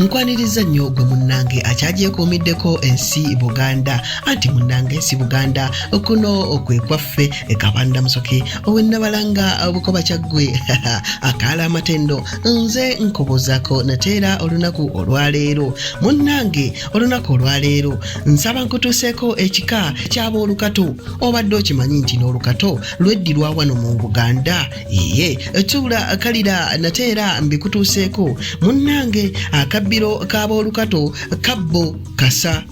nkwaniriza nnyo gwe munnange akyagyekomiddeko ensi Buganda anti munnange ensi Buganda kuno kwe kwaffe Kabanda Musoke owennabalanga Bukoba Kyaggwe akaala amatendo nze nkobozaako nateera olunaku olwaleero munnange olunaku olwaleero nsaba nkutuuseeko ekika ky'aboolukato obadde okimanyi nti n'olukato lweddirwa wano mu Buganda tuula kalira nateera mbikutuuseeko munnange akabbiro k'aboolukato kabbo kasa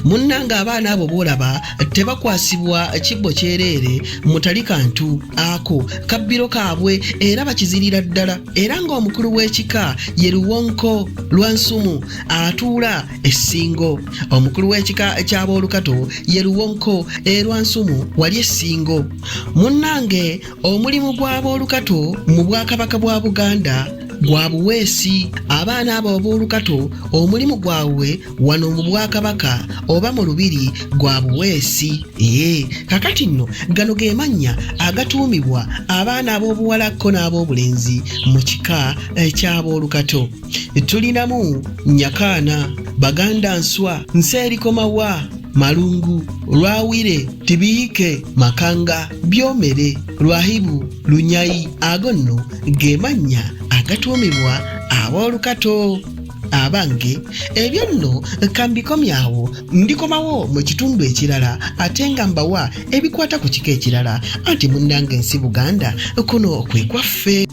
munnange abaana abo boolaba tebakwasibwa kibbo kyereere mutali kantu ako kabbiro kaabwe era bakizirira ddala era ng'omukulu w'ekika ye Luwonko Lwansumu atuula essingo omukulu w'ekika ky'aboolukato ye Luwonko Lwansumu wali essingo munnange omulimu gw'aboolukato mu Bwakabaka bwa Buganda gwa buweesi abaana abo aboolukato omulimu gwabwe wano mu Bwakabaka oba mu Lubiri gwa buweesi kakati nno gano ge mannya agatuumibwa abaana ab'obuwalakko n'ab'obulenzi mu kika ky'aboolukato tulinamu Nyakaana Baganda Nswa Nseerikomawa Malungu Lwawire Tibiike Makanga Byomere Lwahibu Lunyayi ago nno ge mannya agatuumibwa aboolukato abange ebyo nno kambikomyawo ndikomawo mu kitundu ekirala ate nga mbawa ebikwata ku kika ekirala anti munnange ensi Buganda kuno kwe kwaffe.